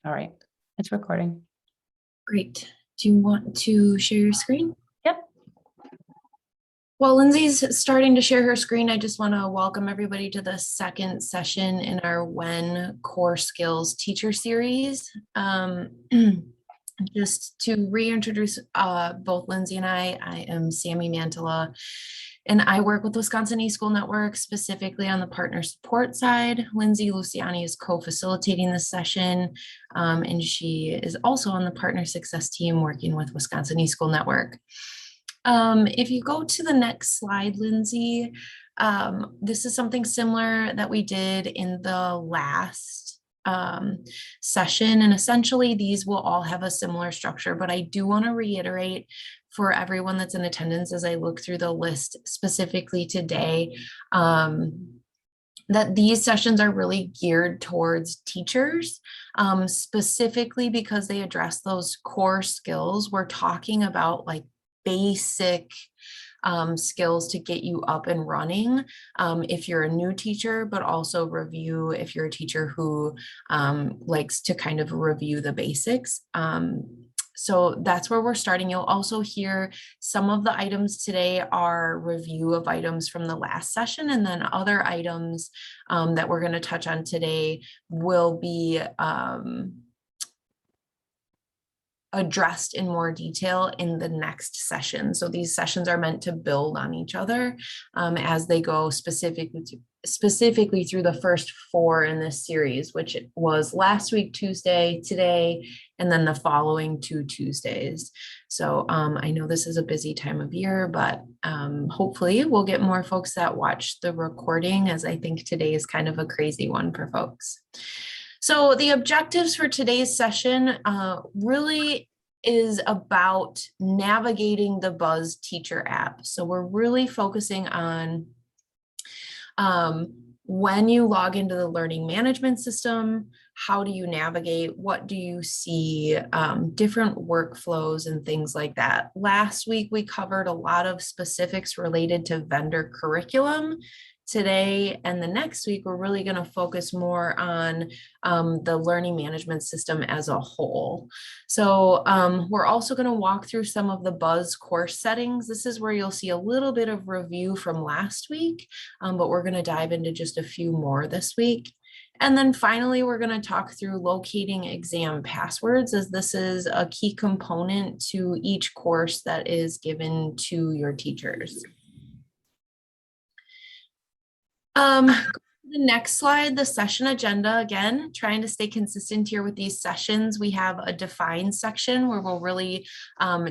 All right, it's recording. Great. Do you want to share your screen? Yep. While Lindsay's starting to share her screen, I just want to welcome everybody to the second session in our WEN Core Skills Teacher Series. Just to reintroduce both Lindsay and I am Sammy Mantala, and I work with Wisconsin eSchool Network, specifically on the partner support side. Lindsay Luciani is co-facilitating this session, and she is also on the partner success team working with Wisconsin eSchool Network. If you go to the next slide, Lindsay, this is something similar that we did in the last session, and essentially these will all have a similar structure, but I do want to reiterate for everyone that's in attendance as I look through the list specifically today, that these sessions are really geared towards teachers, specifically because they address those core skills. We're talking about like basic skills to get you up and running if you're a new teacher, but also review if you're a teacher who likes to kind of review the basics. So that's where we're starting. You'll also hear some of the items today are review of items from the last session, and then other items that we're going to touch on today will be addressed in more detail in the next session. So these sessions are meant to build on each other as they go specifically through the first 4 in this series, which was last week, Tuesday, today, and then the following 2 Tuesdays. So I know this is a busy time of year, but hopefully we'll get more folks that watch the recording, as I think today is kind of a crazy one for folks. So the objectives for today's session really is about navigating the Buzz Teacher app. So we're really focusing on when you log into the learning management system, how do you navigate? What do you see? Different workflows and things like that. Last week, we covered a lot of specifics related to vendor curriculum. Today and the next week, we're really going to focus more on the learning management system as a whole. So we're also going to walk through some of the Buzz course settings. This is where you'll see a little bit of review from last week, but we're going to dive into just a few more this week. And then finally, we're going to talk through locating exam passwords, as this is a key component to each course that is given to your teachers. The next slide, the session agenda, again, trying to stay consistent here with these sessions. We have a define section where we'll really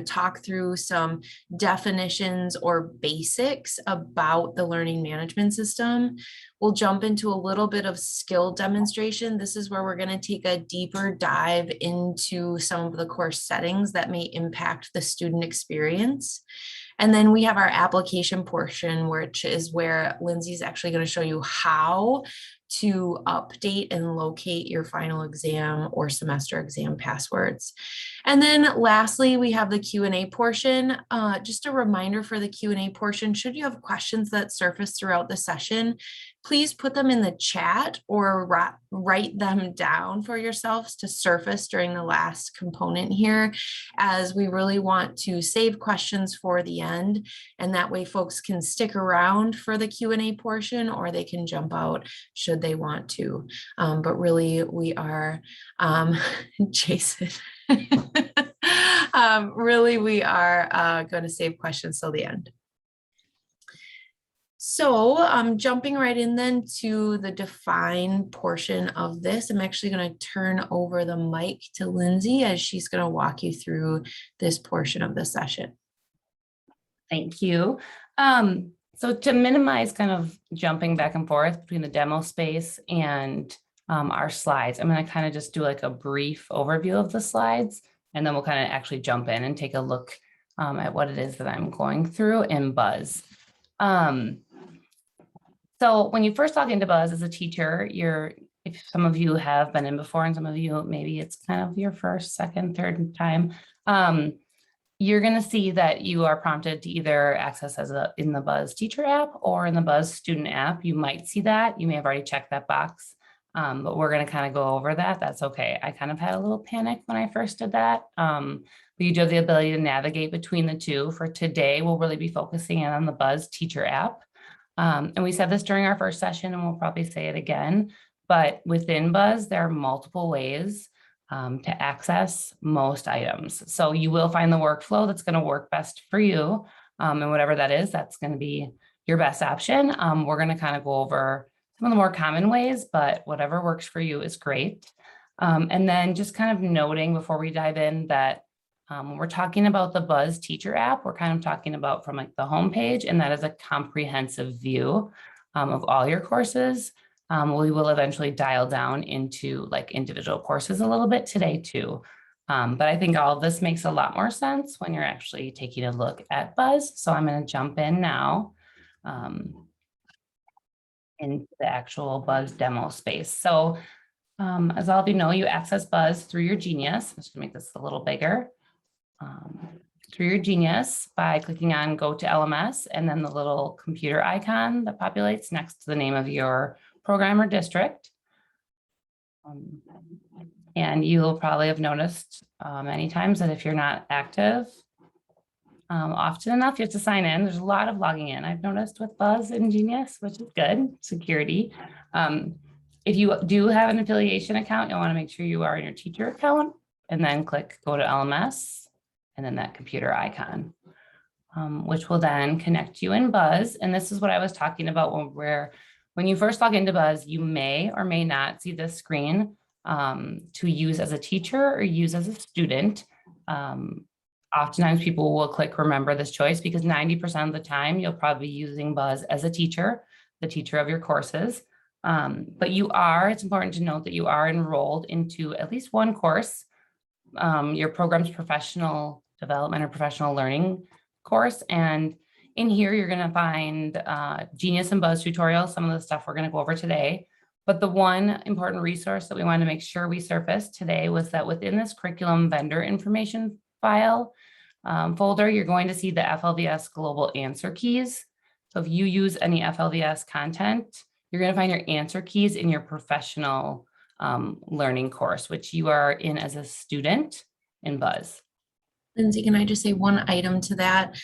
talk through some definitions or basics about the learning management system. We'll jump into a little bit of skill demonstration. This is where we're going to take a deeper dive into some of the course settings that may impact the student experience. And then we have our application portion, which is where Lindsay's actually going to show you how to update and locate your final exam or semester exam passwords. And then lastly, we have the Q&A portion. Just a reminder for the Q&A portion, should you have questions that surface throughout the session, please put them in the chat or write them down for yourselves to surface during the last component here, as we really want to save questions for the end. And that way folks can stick around for the Q&A portion, or they can jump out should they want to. But really we are, Jason, really we are going to save questions till the end. So I'm jumping right in then to the define portion of this. I'm actually going to turn over the mic to Lindsay as she's going to walk you through this portion of the session. Thank you. So to minimize kind of jumping back and forth between the demo space and our slides, I'm going to kind of just do like a brief overview of the slides, and then we'll kind of actually jump in and take a look at what it is that I'm going through in Buzz. So when you first log into Buzz as a teacher, if some of you have been in before and some of you, maybe it's kind of your first, second, third time, you're going to see that you are prompted to either access in the Buzz teacher app or in the Buzz student app. You might see that. You may have already checked that box. But we're going to kind of go over that. That's okay. I kind of had a little panic when I first did that. But you do have the ability to navigate between the two. For today, we'll really be focusing in on the Buzz Teacher app. And we said this during our first session, and we'll probably say it again, but within Buzz, there are multiple ways to access most items. So you will find the workflow that's going to work best for you. And whatever that is, that's going to be your best option. We're going to kind of go over some of the more common ways, but whatever works for you is great. And then just kind of noting before we dive in that when we're talking about the Buzz Teacher app, we're kind of talking about from like the homepage, and that is a comprehensive view of all your courses. We will eventually dial down into like individual courses a little bit today too. But I think all of this makes a lot more sense when you're actually taking a look at Buzz. So I'm going to jump in now into the actual Buzz demo space. So as all of you know, you access Buzz through your Genius. I'm just going to make this a little bigger. Through your Genius by clicking on Go to LMS and then the little computer icon that populates next to the name of your program or district. And you'll probably have noticed many times that if you're not active often enough, you have to sign in. There's a lot of logging in I've noticed with Buzz and Genius, which is good, security. If you do have an affiliation account, you'll want to make sure you are in your teacher account and then click Go to LMS and then that computer icon, which will then connect you in Buzz. And this is what I was talking about when you first log into Buzz, you may or may not see this screen to use as a teacher or use as a student. Oftentimes people will click remember this choice because 90% of the time you'll probably be using Buzz as a teacher, the teacher of your courses. But it's important to note that you are enrolled into at least one course, your program's professional development or professional learning course. And in here, you're going to find Genius and Buzz tutorials, some of the stuff we're going to go over today. But the one important resource that we wanted to make sure we surfaced today was that within this curriculum vendor information file folder, you're going to see the FLVS global answer keys. So if you use any FLVS content, you're going to find your answer keys in your professional learning course, which you are in as a student in Buzz. Lindsay, can I just say one item to that?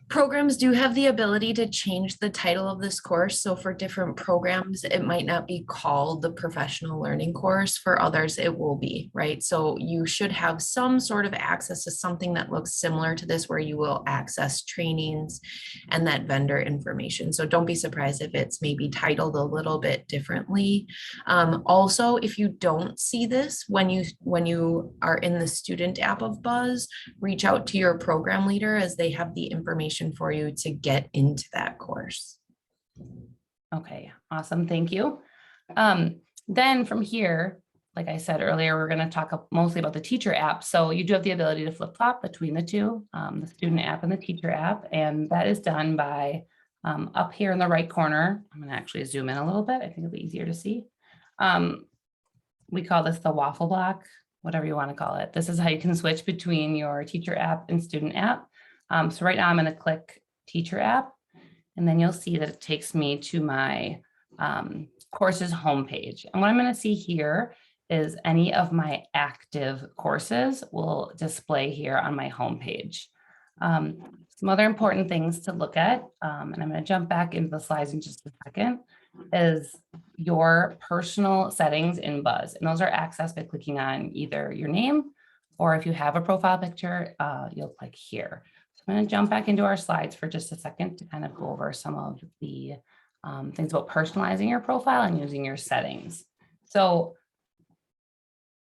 Programs do have the ability to change the title of this course. So for different programs, it might not be called the professional learning course. For others, it will be, right? So you should have some sort of access to something that looks similar to this, where you will access trainings and that vendor information. So don't be surprised if it's maybe titled a little bit differently. Also, if you don't see this when you are in the student app of Buzz, reach out to your program leader as they have the information for you to get into that course. Okay, awesome. Thank you. Then from here, like I said earlier, we're going to talk mostly about the teacher app. So you do have the ability to flip flop between the two, the student app and the teacher app. And that is done by up here in the right corner. I'm going to actually zoom in a little bit. I think it'll be easier to see. We call this the waffle block, whatever you want to call it. This is how you can switch between your teacher app and student app. So right now I'm going to click teacher app, and then you'll see that it takes me to my courses homepage. And what I'm going to see here is any of my active courses will display here on my homepage. Some other important things to look at, and I'm going to jump back into the slides in just a second, is your personal settings in Buzz. And those are accessed by clicking on either your name, or if you have a profile picture, you'll click here. I'm going to jump back into our slides for just a second to kind of go over some of the things about personalizing your profile and using your settings. So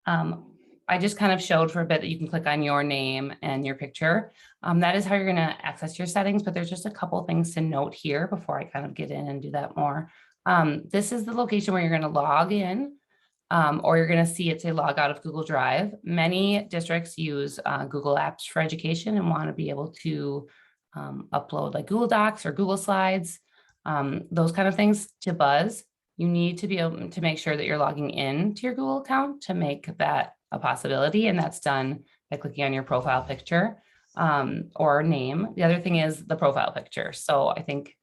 I just kind of showed for a bit that you can click on your name and your picture. That is how you're going to access your settings, but there's just a couple of things to note here before I kind of get in and do that more. This is the location where you're going to log in. Or you're going to see it say log out of Google Drive. Many districts use Google Apps for Education and want to be able to upload like Google Docs or Google Slides, those kind of things to Buzz. You need to be able to make sure that you're logging in to your Google account to make that a possibility. And that's done by clicking on your profile picture or name. The other thing is the profile picture. So I think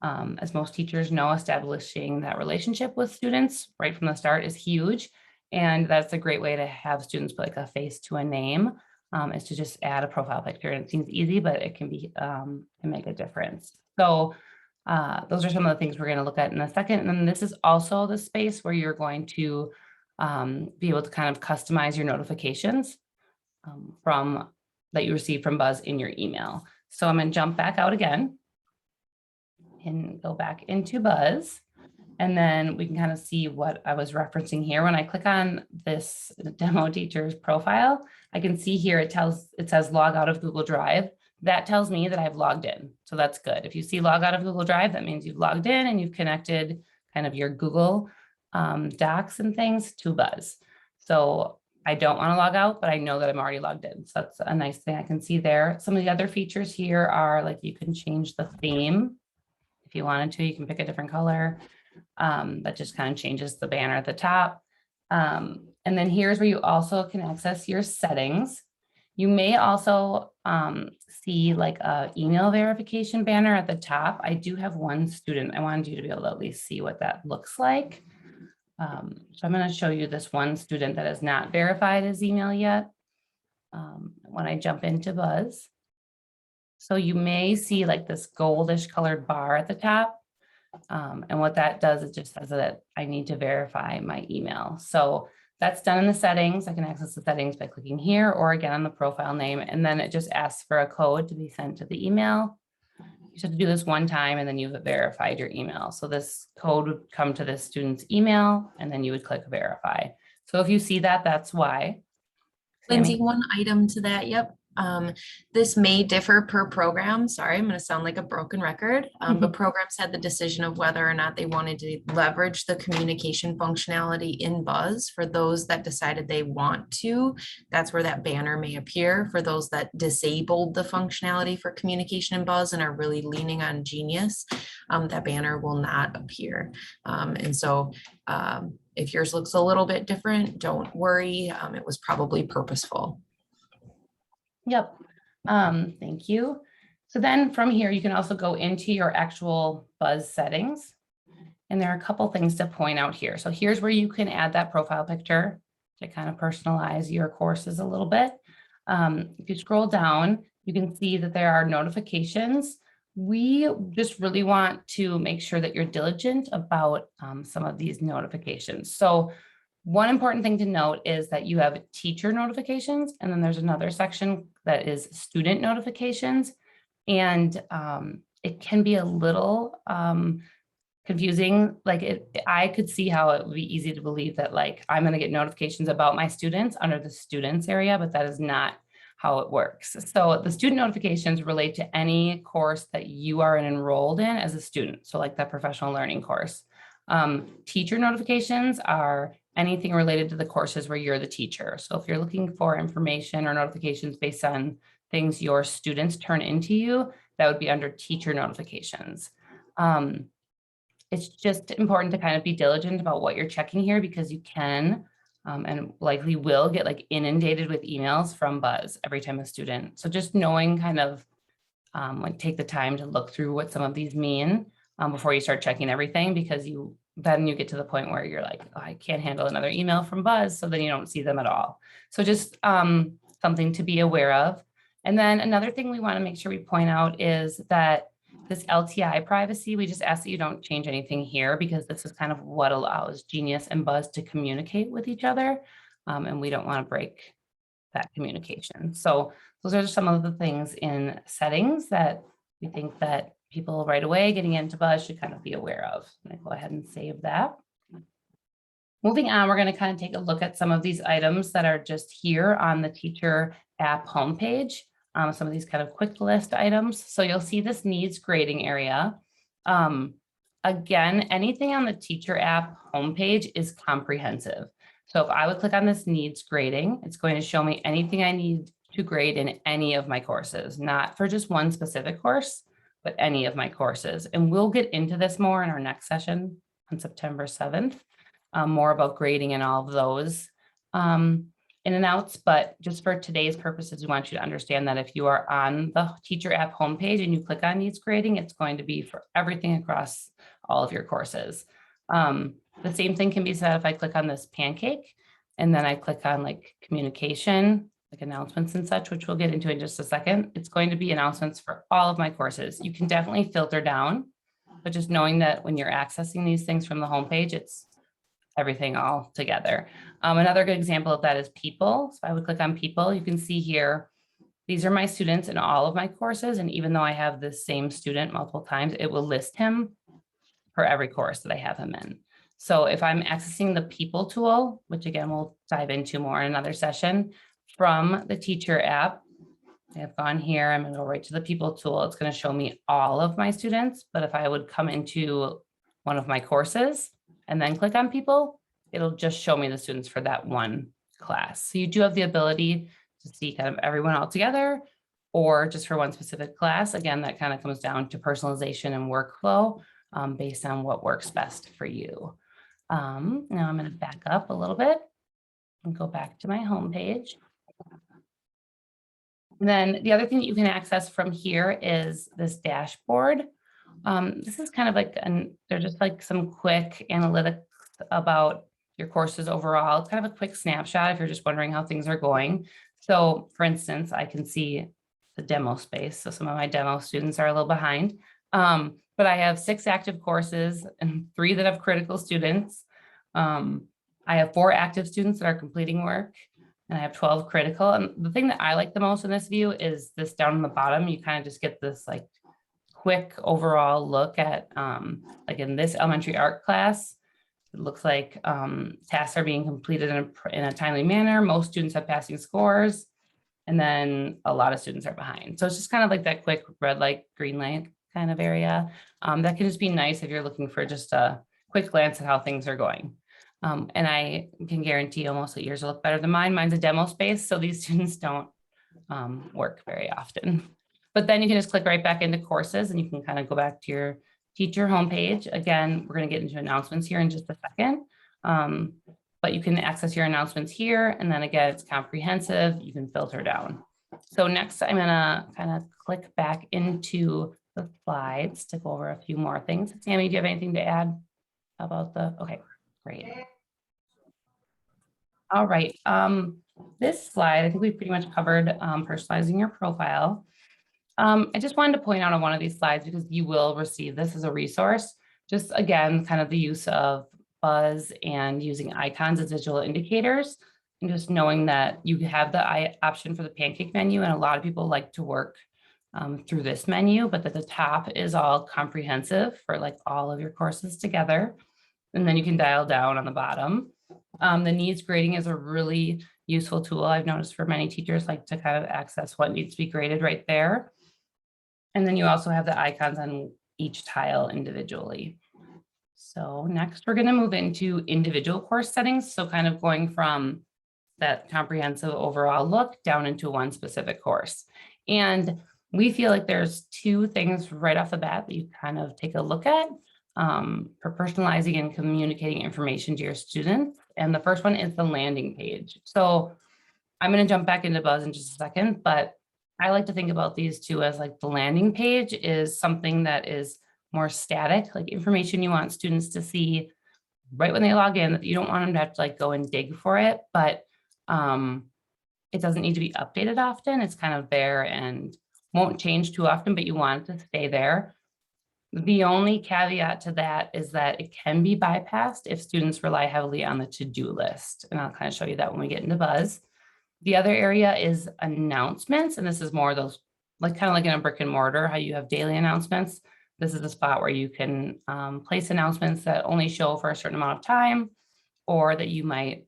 As most teachers know, establishing that relationship with students right from the start is huge. And that's a great way to have students put like a face to a name, is to just add a profile picture. And it seems easy, but it can be, can make a difference. So those are some of the things we're going to look at in a second. And then this is also the space where you're going to be able to kind of customize your notifications from that you receive from Buzz in your email. So I'm going to jump back out again and go back into Buzz. And then we can kind of see what I was referencing here. When I click on this demo teacher's profile, I can see here it says log out of Google Drive. That tells me that I've logged in. So that's good. If you see log out of Google Drive, that means you've logged in and you've connected kind of your Google Docs and things to Buzz. So I don't want to log out, but I know that I'm already logged in. So that's a nice thing I can see there. Some of the other features here are like you can change the theme. If you wanted to, you can pick a different color. That just kind of changes the banner at the top. And then here's where you also can access your settings. You may also see like a email verification banner at the top. I do have one student. I wanted you to be able to at least see what that looks like. So I'm going to show you this one student that is not verified his email yet. When I jump into Buzz. So you may see like this goldish colored bar at the top. And what that does, it just says that I need to verify my email. So that's done in the settings. I can access the settings by clicking here or again on the profile name. And then it just asks for a code to be sent to the email. You just have to do this one time and then you've verified your email. So this code would come to this student's email and then you would click verify. So if you see that, that's why. Lindsay, one item to that. Yep. This may differ per program. Sorry, I'm going to sound like a broken record, but programs had the decision of whether or not they wanted to leverage the communication functionality in Buzz. For those that decided they want to, that's where that banner may appear. For those that disabled the functionality for communication in Buzz and are really leaning on Genius, that banner will not appear. And so if yours looks a little bit different, don't worry. It was probably purposeful. Yep. Thank you. So then from here, you can also go into your actual Buzz settings. And there are a couple things to point out here. So here's where you can add that profile picture to kind of personalize your courses a little bit. If you scroll down, you can see that there are notifications. We just really want to make sure that you're diligent about some of these notifications. So one important thing to note is that you have teacher notifications, and then there's another section that is student notifications. And it can be a little confusing. Like I could see how it would be easy to believe that like I'm going to get notifications about my students under the students area, but that is not how it works. So the student notifications relate to any course that you are enrolled in as a student. So like that professional learning course. Teacher notifications are anything related to the courses where you're the teacher. So if you're looking for information or notifications based on things your students turn into you, that would be under teacher notifications. It's just important to kind of be diligent about what you're checking here because you can and likely will get like inundated with emails from Buzz every time a student. So just knowing kind of like take the time to look through what some of these mean before you start checking everything, because then you get to the point where you're like, oh, I can't handle another email from Buzz. So then you don't see them at all. So just something to be aware of. And then another thing we want to make sure we point out is that this LTI privacy, we just ask that you don't change anything here because this is kind of what allows Genius and Buzz to communicate with each other. And we don't want to break that communication. So those are some of the things in settings that we think that people right away getting into Buzz should kind of be aware of. I'm going to go ahead and save that. Moving on, we're going to kind of take a look at some of these items that are just here on the teacher app homepage. Some of these kind of quick list items. So you'll see this needs grading area. Again, anything on the teacher app homepage is comprehensive. So if I would click on this needs grading, it's going to show me anything I need to grade in any of my courses, not for just one specific course, but any of my courses. And we'll get into this more in our next session on September 7th, more about grading and all of those. And in and outs, but just for today's purposes, we want you to understand that if you are on the teacher app homepage and you click on needs grading, it's going to be for everything across all of your courses. The same thing can be said if I click on this pancake and then I click on like communication, like announcements and such, which we'll get into in just a second. It's going to be announcements for all of my courses. You can definitely filter down, but just knowing that when you're accessing these things from the homepage, it's everything all together. Another good example of that is people. So I would click on people. You can see here, these are my students in all of my courses. And even though I have the same student multiple times, it will list him for every course that I have him in. So if I'm accessing the people tool, which again, we'll dive into more in another session from the teacher app, I've gone here, I'm gonna go right to the people tool. It's gonna show me all of my students, but if I would come into one of my courses and then click on people, it'll just show me the students for that one class. So you do have the ability to see kind of everyone all together or just for one specific class. Again, that kind of comes down to personalization and workflow based on what works best for you. Now I'm going to back up a little bit and go back to my home page. And then the other thing that you can access from here is this dashboard. This is kind of like, they're just like some quick analytics about your courses overall. It's kind of a quick snapshot if you're just wondering how things are going. So for instance, I can see the demo space. So some of my demo students are a little behind, but I have 6 active courses and 3 that have critical students. I have 4 active students that are completing work. And I have 12 critical. And the thing that I like the most in this view is this down on the bottom. You kind of just get this like quick overall look at like in this elementary art class, it looks like tasks are being completed in a timely manner. Most students have passing scores, and then a lot of students are behind. So it's just kind of like that quick red light, green light kind of area. That can just be nice if you're looking for just a quick glance at how things are going. And I can guarantee almost that yours will look better than mine. Mine's a demo space, so these students don't work very often. But then you can just click right back into courses and you can kind of go back to your teacher homepage. Again, we're going to get into announcements here in just a second. But you can access your announcements here. And then again, it's comprehensive. You can filter down. So next, I'm going to kind of click back into the slides to go over a few more things. Sammy, do you have anything to add about okay, great. All right. This slide, I think we pretty much covered personalizing your profile. I just wanted to point out on one of these slides because you will receive this as a resource. Just again, kind of the use of Buzz and using icons as visual indicators, and just knowing that you have the option for the pancake menu, and a lot of people like to work through this menu, but that the top is all comprehensive for like all of your courses together. And then you can dial down on the bottom. The needs grading is a really useful tool. I've noticed for many teachers like to kind of access what needs to be graded right there. And then you also have the icons on each tile individually. So next we're going to move into individual course settings. So kind of going from that comprehensive overall look down into one specific course. And we feel like there's 2 things right off the bat that you kind of take a look at for personalizing and communicating information to your students. And the first one is the landing page. So I'm going to jump back into Buzz in just a second, but I like to think about these 2 as like the landing page is something that is more static, like information you want students to see right when they log in, that you don't want them to have to like go and dig for it, but it doesn't need to be updated often. It's kind of there and won't change too often, but you want it to stay there. The only caveat to that is that it can be bypassed if students rely heavily on the to-do list. And I'll kind of show you that when we get into Buzz. The other area is announcements. And this is more of those, like kind of like in a brick and mortar, how you have daily announcements. This is the spot where you can place announcements that only show for a certain amount of time, or that you might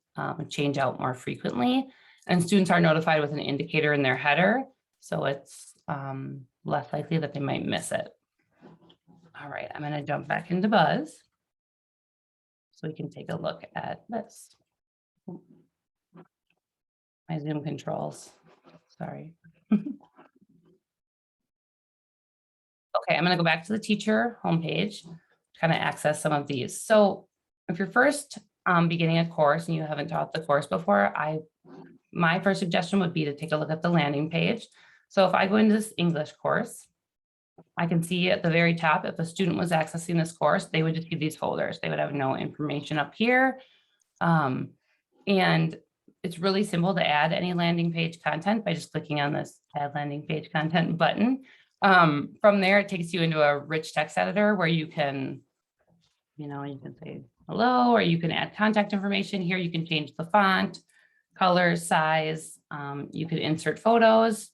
change out more frequently. And students are notified with an indicator in their header. So it's less likely that they might miss it. All right, I'm going to jump back into Buzz so we can take a look at this. My Zoom controls, sorry. Okay, I'm going to go back to the teacher homepage, kind of access some of these. So if you're first beginning a course and you haven't taught the course before, I my first suggestion would be to take a look at the landing page. So if I go into this English course, I can see at the very top, if a student was accessing this course, they would just get these folders. They would have no information up here. And it's really simple to add any landing page content by just clicking on this add landing page content button. From there, it takes you into a rich text editor where you can, you can say hello, or you can add contact information here. You can change the font, color, size. You could insert photos.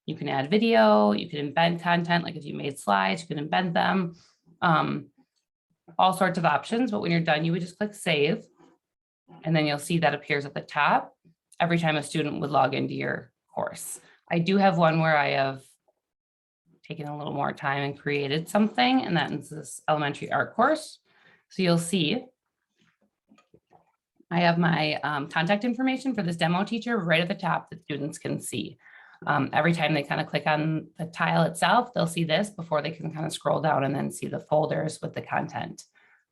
You can add video. You can embed content. Like if you made slides, you can embed them. All sorts of options. But when you're done, you would just click save. And then you'll see that appears at the top every time a student would log into your course. I do have one where I have taken a little more time and created something, and that is this elementary art course. So you'll see I have my contact information for this demo teacher right at the top that students can see. Every time they kind of click on the tile itself, they'll see this before they can kind of scroll down and then see the folders with the content.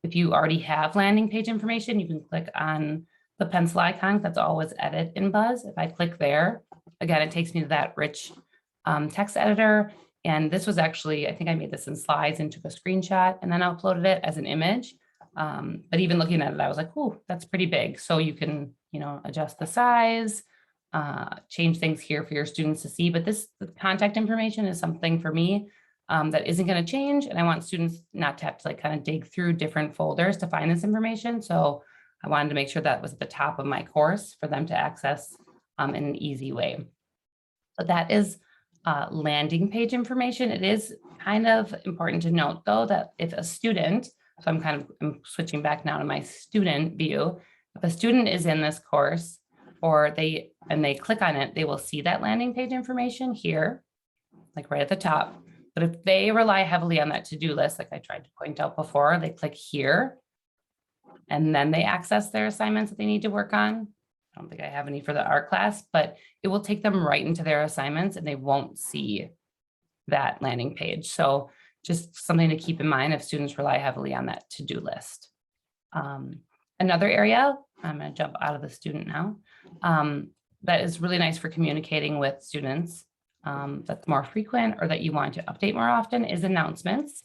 If you already have landing page information, you can click on the pencil icon that's always edit in Buzz. If I click there, again, it takes me to that rich text editor. And this was actually, I think I made this in slides and took a screenshot and then uploaded it as an image. But even looking at it, I was like, oh, that's pretty big. So you can, adjust the size, change things here for your students to see. But the contact information is something for me that isn't going to change. And I want students not to have to kind of dig through different folders to find this information. So I wanted to make sure that was at the top of my course for them to access in an easy way. So that is landing page information. It is kind of important to note, though, that if a student, so I'm switching back now to my student view, if a student is in this course or they click on it, they will see that landing page information here, like right at the top. But if they rely heavily on that to-do list, like I tried to point out before, they click here and then they access their assignments that they need to work on. I don't think I have any for the art class, but it will take them right into their assignments and they won't see that landing page. So just something to keep in mind if students rely heavily on that to-do list. Another area, I'm going to jump out of the student now, that is really nice for communicating with students that's more frequent or that you want to update more often is announcements.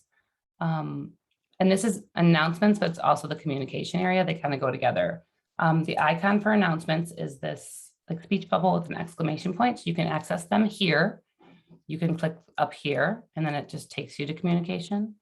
And this is announcements, but it's also the communication area. They kind of go together. The icon for announcements is this like speech bubble with an exclamation point. So you can access them here. You can click up here and then it just takes you to communication.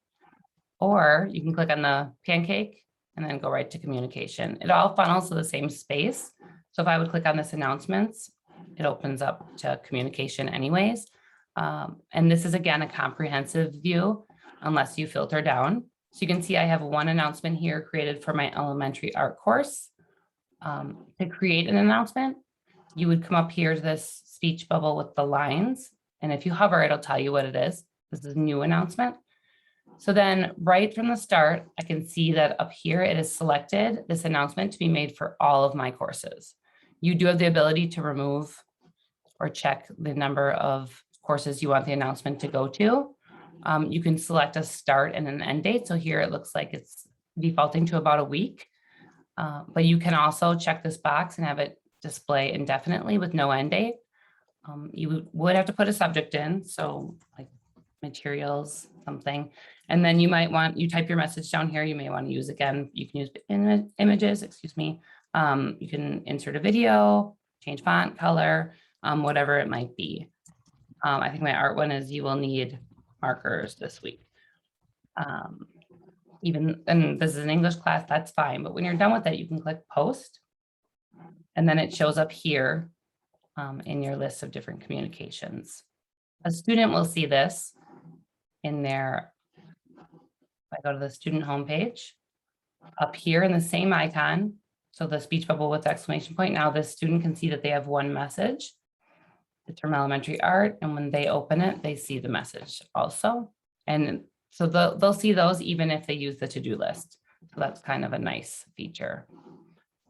Or you can click on the pancake and then go right to communication. It all funnels to the same space. So if I would click on this announcements, it opens up to communication anyways. And this is, again, a comprehensive view unless you filter down. So you can see I have one announcement here created for my elementary art course. To create an announcement, you would come up here to this speech bubble with the lines. And if you hover, it'll tell you what it is. This is a new announcement. So then right from the start, I can see that up here, it is selected this announcement to be made for all of my courses. You do have the ability to remove or check the number of courses you want the announcement to go to. You can select a start and an end date. So here it looks like it's defaulting to about a week, but you can also check this box and have it display indefinitely with no end date. You would have to put a subject in, so like materials, something, and then you type your message down here. You may want to use, again, you can use images, excuse me. You can insert a video, change font, color, whatever it might be. I think my art one is you will need markers this week. And this is an English class, that's fine. But when you're done with it, you can click post and then it shows up here in your list of different communications. A student will see this in their, if I go to the student homepage, up here in the same icon, so the speech bubble with the exclamation point, now this student can see that they have one message. It's from elementary art, and when they open it, they see the message also. And so they'll see those even if they use the to-do list. So that's kind of a nice feature.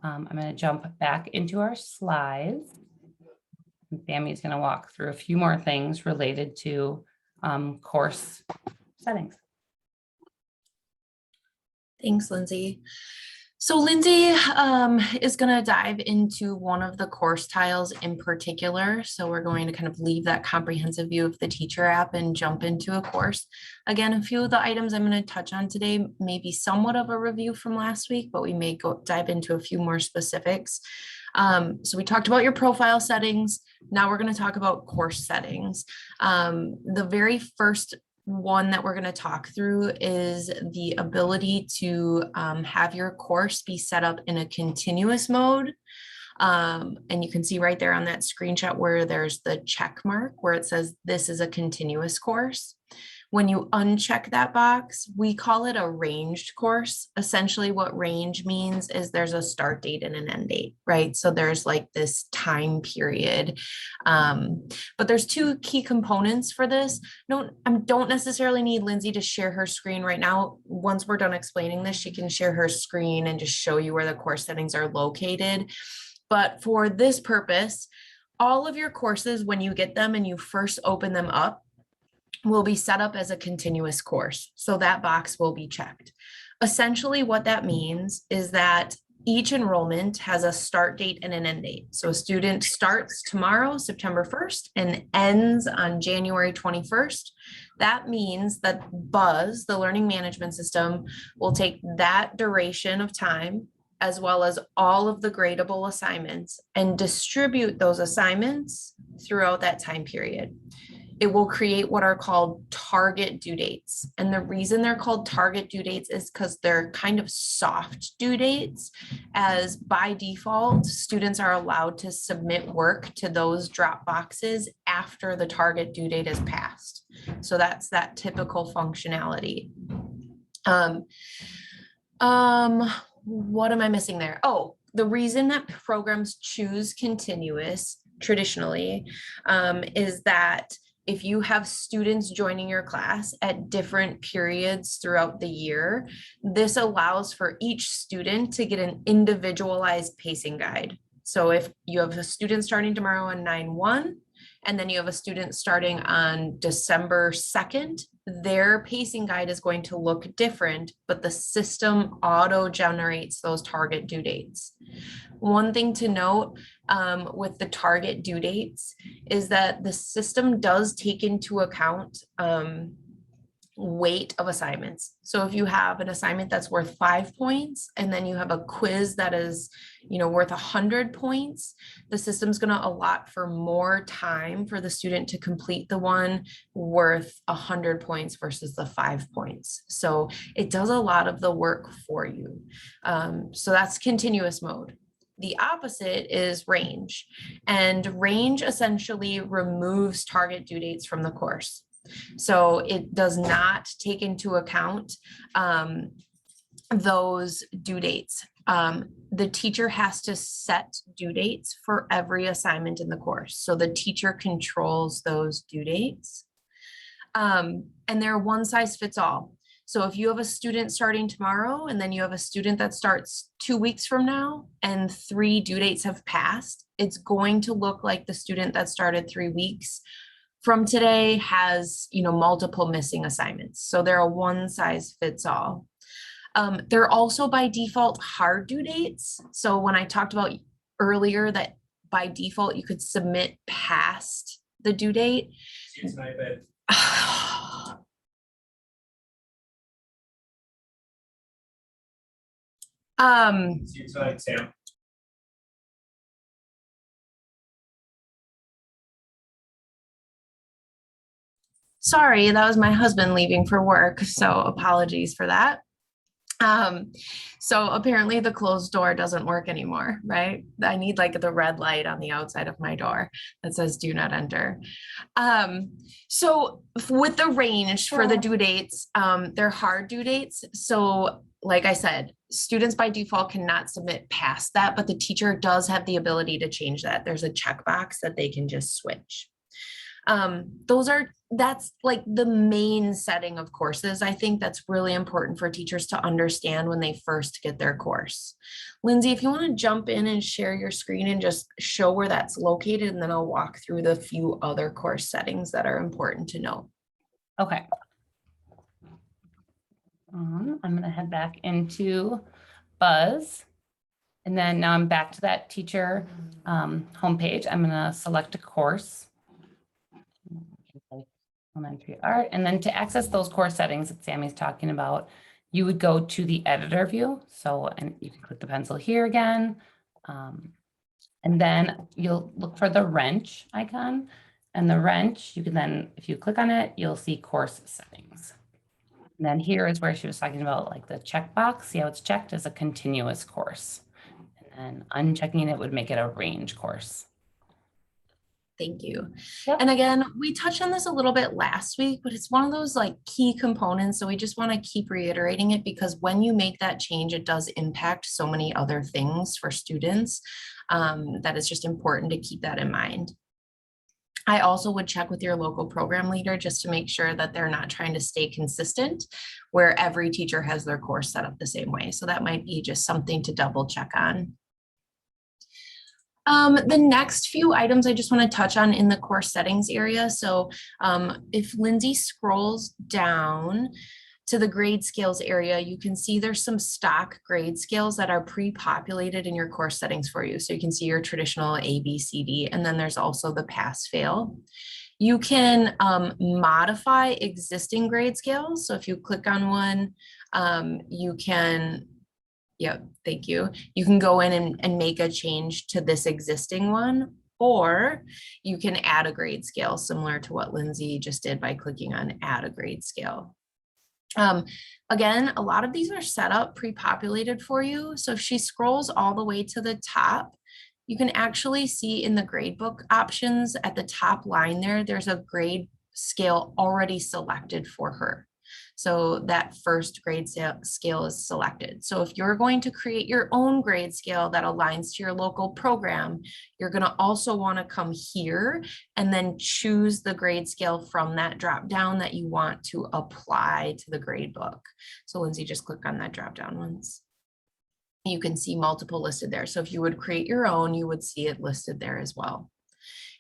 I'm going to jump back into our slides. And Sammy's going to walk through a few more things related to course settings. Thanks, Lindsay. So Lindsay is going to dive into one of the course tiles in particular. So we're going to kind of leave that comprehensive view of the teacher app and jump into a course. Again, a few of the items I'm going to touch on today may be somewhat of a review from last week, but we may dive into a few more specifics. So we talked about your profile settings. Now we're going to talk about course settings. The very first one that we're going to talk through is the ability to have your course be set up in a continuous mode. And you can see right there on that screenshot where there's the check mark where it says this is a continuous course. When you uncheck that box, we call it a ranged course. Essentially what range means is there's a start date and an end date, right? So there's like this time period. But there's two key components for this. I don't necessarily need Lindsay to share her screen right now. Once we're done explaining this, she can share her screen and just show you where the course settings are located. But for this purpose, all of your courses, when you get them and you first open them up, will be set up as a continuous course. So that box will be checked. Essentially, what that means is that each enrollment has a start date and an end date. So a student starts tomorrow, September 1st, and ends on January 21st. That means that BUZZ, the learning management system, will take that duration of time as well as all of the gradable assignments and distribute those assignments throughout that time period. It will create what are called target due dates. And the reason they're called target due dates is because they're kind of soft due dates, as by default, students are allowed to submit work to those drop boxes after the target due date is passed. So that's that typical functionality. What am I missing there? Oh, the reason that programs choose continuous traditionally is that if you have students joining your class at different periods throughout the year, this allows for each student to get an individualized pacing guide. So if you have a student starting tomorrow on 9/1, and then you have a student starting on December 2nd, their pacing guide is going to look different, but the system auto generates those target due dates. One thing to note with the target due dates is that the system does take into account weight of assignments. So if you have an assignment that's worth 5 points and then you have a quiz that is, worth 100 points, the system's going to allot for more time for the student to complete the one worth 100 points versus the 5 points. So it does a lot of the work for you. So that's continuous mode. The opposite is range, and range essentially removes target due dates from the course. So it does not take into account those due dates. The teacher has to set due dates for every assignment in the course. So the teacher controls those due dates. And they're one size fits all. So if you have a student starting tomorrow and then you have a student that starts 2 weeks from now and 3 due dates have passed, it's going to look like the student that started 3 weeks from today has, multiple missing assignments. So they're a one size fits all. They're also by default hard due dates. So when I talked about earlier that by default you could submit past the due date. Sam. Sorry, that was my husband leaving for work, so apologies for that. So apparently the closed door doesn't work anymore, right? I need like the red light on the outside of my door that says do not enter. So with the range for the due dates, they're hard due dates. So like I said, students by default cannot submit past that, but the teacher does have the ability to change that. There's a checkbox that they can just switch. That's like the main setting of courses. I think that's really important for teachers to understand when they first get their course. Lindsay, if you want to jump in and share your screen and just show where that's located, and then I'll walk through the few other course settings that are important to know. Okay. I'm going to head back into Buzz. And then now I'm back to that teacher homepage. I'm going to select a course. Elementary art. And then to access those course settings that Sammy's talking about, you would go to the editor view. So, and you can click the pencil here again. And then you'll look for the wrench icon. And the wrench, you can then, if you click on it, you'll see course settings. And then here is where she was talking about like the checkbox. See how it's checked as a continuous course. And then unchecking it would make it a range course. Thank you. Yep. And again, we touched on this a little bit last week, but it's one of those like key components. So we just want to keep reiterating it because when you make that change, it does impact so many other things for students that it's just important to keep that in mind. I also would check with your local program leader just to make sure that they're not trying to stay consistent where every teacher has their course set up the same way. So that might be just something to double check on. The next few items I just want to touch on in the course settings area. So if Lindsay scrolls down to the grade scales area, you can see there's some stock grade scales that are pre-populated in your course settings for you. So you can see your traditional A, B, C, D, and then there's also the pass fail. You can modify existing grade scales. So if you click on one, you can Yep, thank you. You can go in and make a change to this existing one, or you can add a grade scale similar to what Lindsay just did by clicking on add a grade scale. Again, a lot of these are set up pre-populated for you. So if she scrolls all the way to the top, you can actually see in the gradebook options at the top line there, there's a grade scale already selected for her. So that first grade scale is selected. So if you're going to create your own grade scale that aligns to your local program, you're going to also want to come here and then choose the grade scale from that drop down that you want to apply to the grade book. So Lindsay, just click on that drop down once. You can see multiple listed there. So if you would create your own, you would see it listed there as well.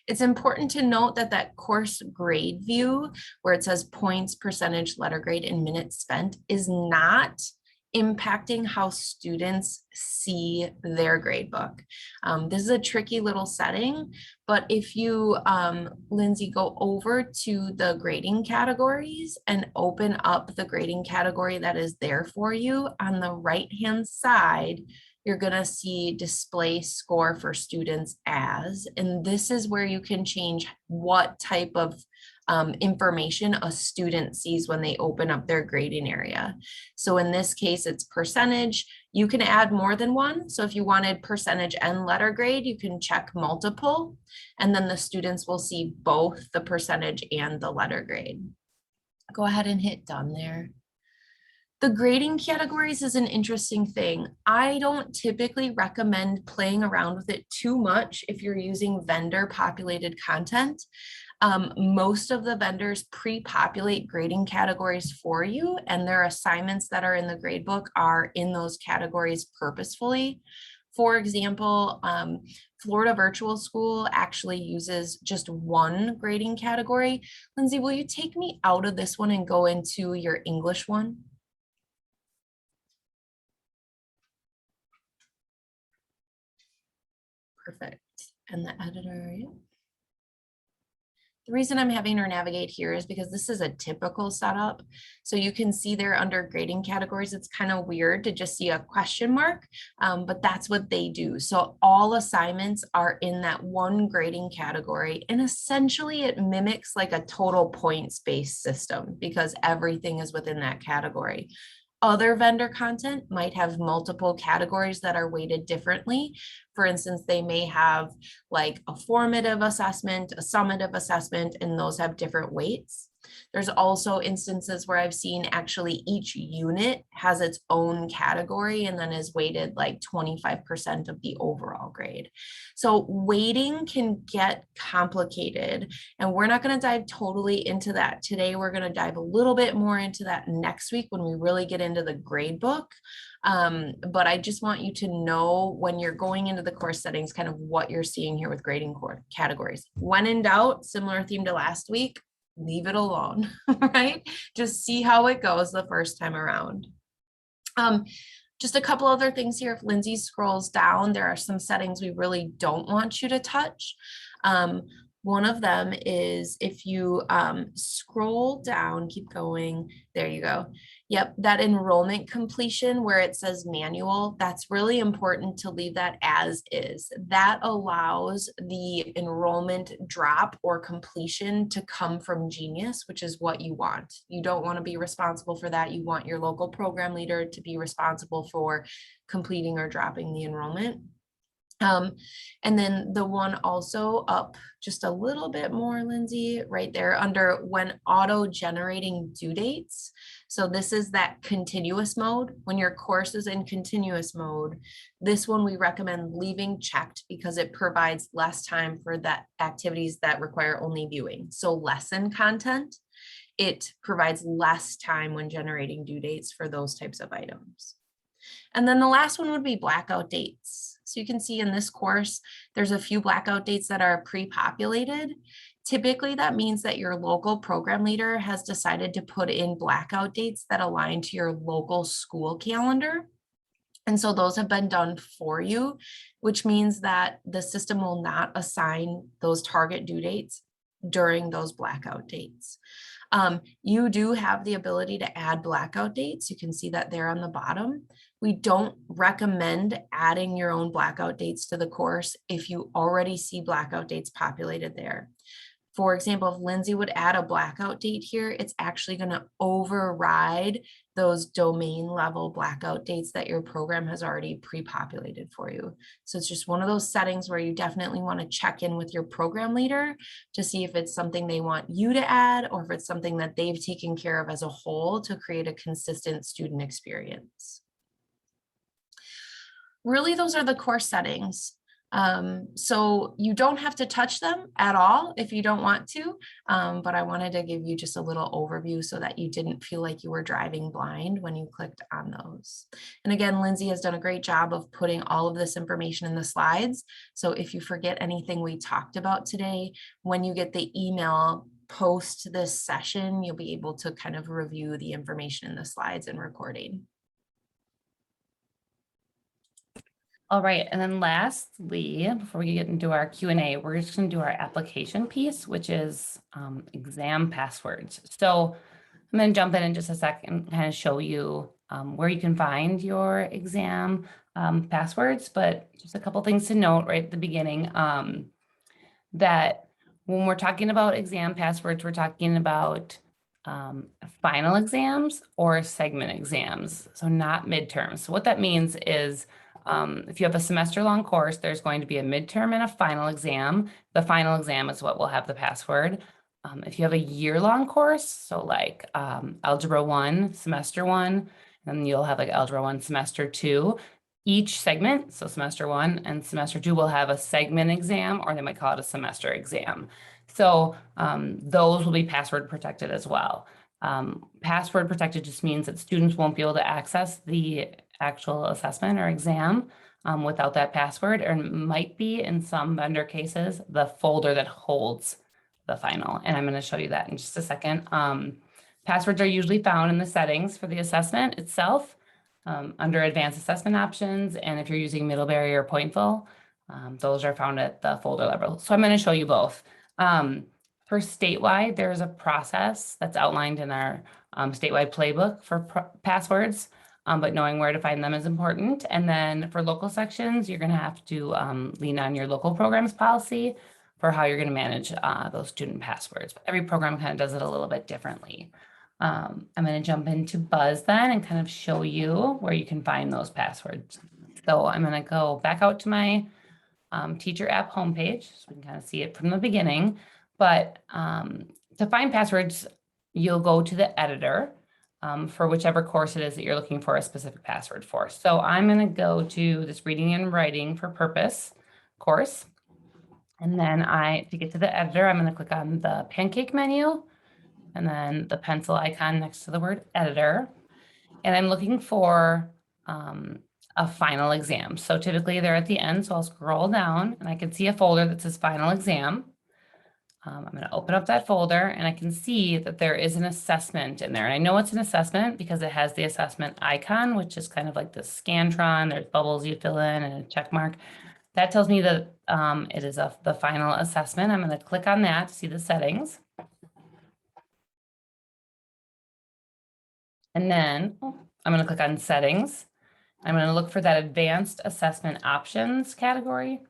It's important to note that that course grade view where it says points, percentage, letter grade, and minutes spent is not impacting how students see their grade book. This is a tricky little setting, but if you, Lindsay, go over to the grading categories and open up the grading category that is there for you on the right-hand side, you're going to see display score for students as, and this is where you can change what type of information a student sees when they open up their grading area. So in this case, it's percentage. You can add more than one. So if you wanted percentage and letter grade, you can check multiple, and then the students will see both the percentage and the letter grade. Go ahead and hit done there. The grading categories is an interesting thing. I don't typically recommend playing around with it too much if you're using vendor populated content. Most of the vendors pre-populate grading categories for you, and their assignments that are in the gradebook are in those categories purposefully. For example, Florida Virtual School actually uses just one grading category. Lindsay, will you take me out of this one and go into your English one? Perfect. And the editor, yeah. The reason I'm having her navigate here is because this is a typical setup. So you can see there under grading categories, it's kind of weird to just see a question mark, but that's what they do. So all assignments are in that one grading category, and essentially it mimics like a total points-based system because everything is within that category. Other vendor content might have multiple categories that are weighted differently. For instance, they may have like a formative assessment, a summative assessment, and those have different weights. There's also instances where I've seen actually each unit has its own category and then is weighted like 25% of the overall grade. So weighting can get complicated, and we're not going to dive totally into that today. We're going to dive a little bit more into that next week when we really get into the grade book. But I just want you to know when you're going into the course settings, kind of what you're seeing here with grading core categories. When in doubt, similar theme to last week, leave it alone, right? Just see how it goes the first time around. Just a couple other things here. If Lindsay scrolls down, there are some settings we really don't want you to touch. One of them is if you scroll down, keep going, there you go. Yep, that enrollment completion where it says manual, that's really important to leave that as is. That allows the enrollment drop or completion to come from Genius, which is what you want. You don't want to be responsible for that. You want your local program leader to be responsible for completing or dropping the enrollment. And then the one also up just a little bit more, Lindsay, right there under when auto generating due dates. So this is that continuous mode. When your course is in continuous mode, this one we recommend leaving checked because it provides less time for that activities that require only viewing. So lesson content, it provides less time when generating due dates for those types of items. And then the last one would be blackout dates. So you can see in this course, there's a few blackout dates that are pre-populated. Typically, that means that your local program leader has decided to put in blackout dates that align to your local school calendar. And so those have been done for you, which means that the system will not assign those target due dates during those blackout dates. You do have the ability to add blackout dates. You can see that there on the bottom. We don't recommend adding your own blackout dates to the course if you already see blackout dates populated there. For example, if Lindsay would add a blackout date here, it's actually going to override those domain level blackout dates that your program has already pre-populated for you. So it's just one of those settings where you definitely want to check in with your program leader to see if it's something they want you to add or if it's something that they've taken care of as a whole to create a consistent student experience. Really, those are the course settings. So you don't have to touch them at all if you don't want to, but I wanted to give you just a little overview so that you didn't feel like you were driving blind when you clicked on those. And again, Lindsay has done a great job of putting all of this information in the slides. So if you forget anything we talked about today, when you get the email post this session, you'll be able to kind of review the information in the slides and recording. All right, and then lastly, before we get into our Q&A, we're just going to do our application piece, which is exam passwords. So I'm going to jump in just a second and kind of show you where you can find your exam passwords, but just a couple things to note right at the beginning, that when we're talking about exam passwords, we're talking about final exams or segment exams, so not midterms. So what that means is if you have a semester-long course, there's going to be a midterm and a final exam. The final exam is what will have the password. If you have a year-long course, so like Algebra 1, Semester 1, then you'll have like Algebra 1, Semester 2. Each segment, so Semester 1 and Semester 2 will have a segment exam, or they might call it a semester exam. So those will be password protected as well. Password protected just means that students won't be able to access the actual assessment or exam without that password, or it might be in some vendor cases, the folder that holds the final. And I'm going to show you that in just a second. Passwords are usually found in the settings for the assessment itself under advanced assessment options. And if you're using Middlebury or Pointville, those are found at the folder level. So I'm going to show you both. For statewide, there's a process that's outlined in our statewide playbook for passwords. But knowing where to find them is important. And then for local sections, you're going to have to lean on your local programs policy for how you're going to manage those student passwords. But every program kind of does it a little bit differently. I'm going to jump into Buzz then and kind of show you where you can find those passwords. So I'm going to go back out to my teacher app homepage so we can kind of see it from the beginning. But to find passwords, you'll go to the editor. For whichever course it is that you're looking for a specific password for. So I'm going to go to this reading and writing for purpose course. And then to get to the editor, I'm going to click on the pancake menu and then the pencil icon next to the word editor. And I'm looking for a final exam. So typically they're at the end. So I'll scroll down and I can see a folder that says final exam. I'm going to open up that folder and I can see that there is an assessment in there. And I know it's an assessment because it has the assessment icon, which is kind of like the Scantron. There's bubbles you fill in and a check mark. That tells me that it is the final assessment. I'm going to click on that to see the settings. And then I'm going to click on settings. I'm going to look for that advanced assessment options category.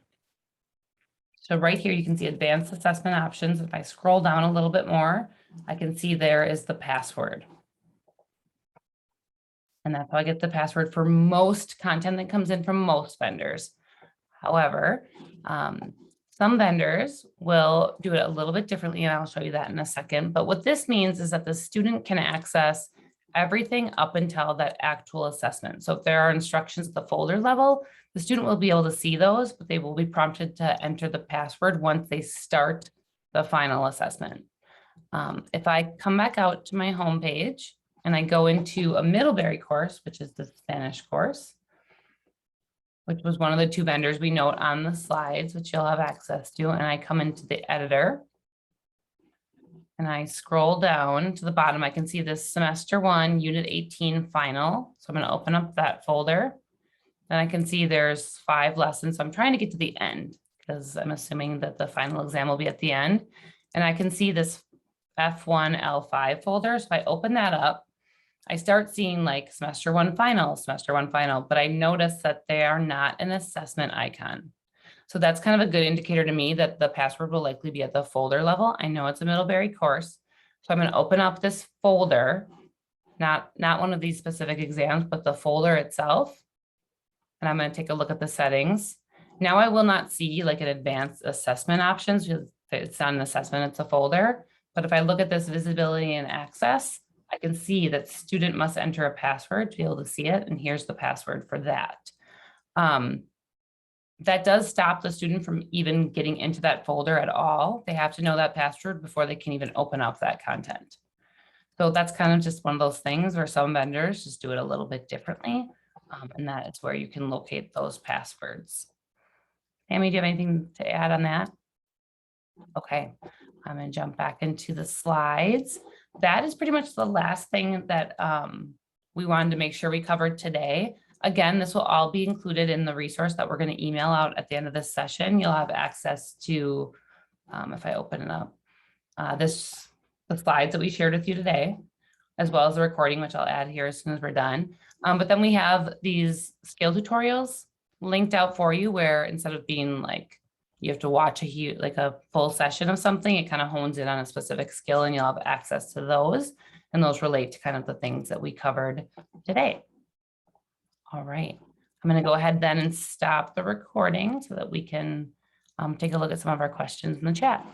So right here, you can see advanced assessment options. If I scroll down a little bit more, I can see there is the password. And that's how I get the password for most content that comes in from most vendors. However, some vendors will do it a little bit differently, and I'll show you that in a second. But what this means is that the student can access everything up until that actual assessment. So if there are instructions at the folder level, the student will be able to see those, but they will be prompted to enter the password once they start the final assessment. If I come back out to my home page and I go into a Middlebury course, which is the Spanish course, which was one of the two vendors we note on the slides, which you'll have access to, and I come into the editor and I scroll down to the bottom, I can see this semester 1, unit 18 final. So I'm going to open up that folder. And I can see there's 5 lessons. So I'm trying to get to the end because I'm assuming that the final exam will be at the end. And I can see this F1 L5 folder. So if I open that up, I start seeing like semester 1 final, but I notice that they are not an assessment icon. So that's kind of a good indicator to me that the password will likely be at the folder level. I know it's a Middlebury course. So I'm going to open up this folder, not one of these specific exams, but the folder itself. And I'm going to take a look at the settings. Now I will not see like an advanced assessment options because it's not an assessment, it's a folder. But if I look at this visibility and access, I can see that student must enter a password to be able to see it. And here's the password for that. That does stop the student from even getting into that folder at all. They have to know that password before they can even open up that content. So that's kind of just one of those things where some vendors just do it a little bit differently. And that is where you can locate those passwords. Tammy, do you have anything to add on that? Okay, I'm going to jump back into the slides. That is pretty much the last thing that we wanted to make sure we covered today. Again, this will all be included in the resource that we're going to email out at the end of this session. You'll have access to, if I open it up, the slides that we shared with you today, as well as the recording, which I'll add here as soon as we're done. But then we have these skill tutorials linked out for you where instead of being like, you have to watch a full session of something, it kind of hones in on a specific skill and you'll have access to those. And those relate to kind of the things that we covered today. All right, I'm going to go ahead then and stop the recording so that we can take a look at some of our questions in the chat.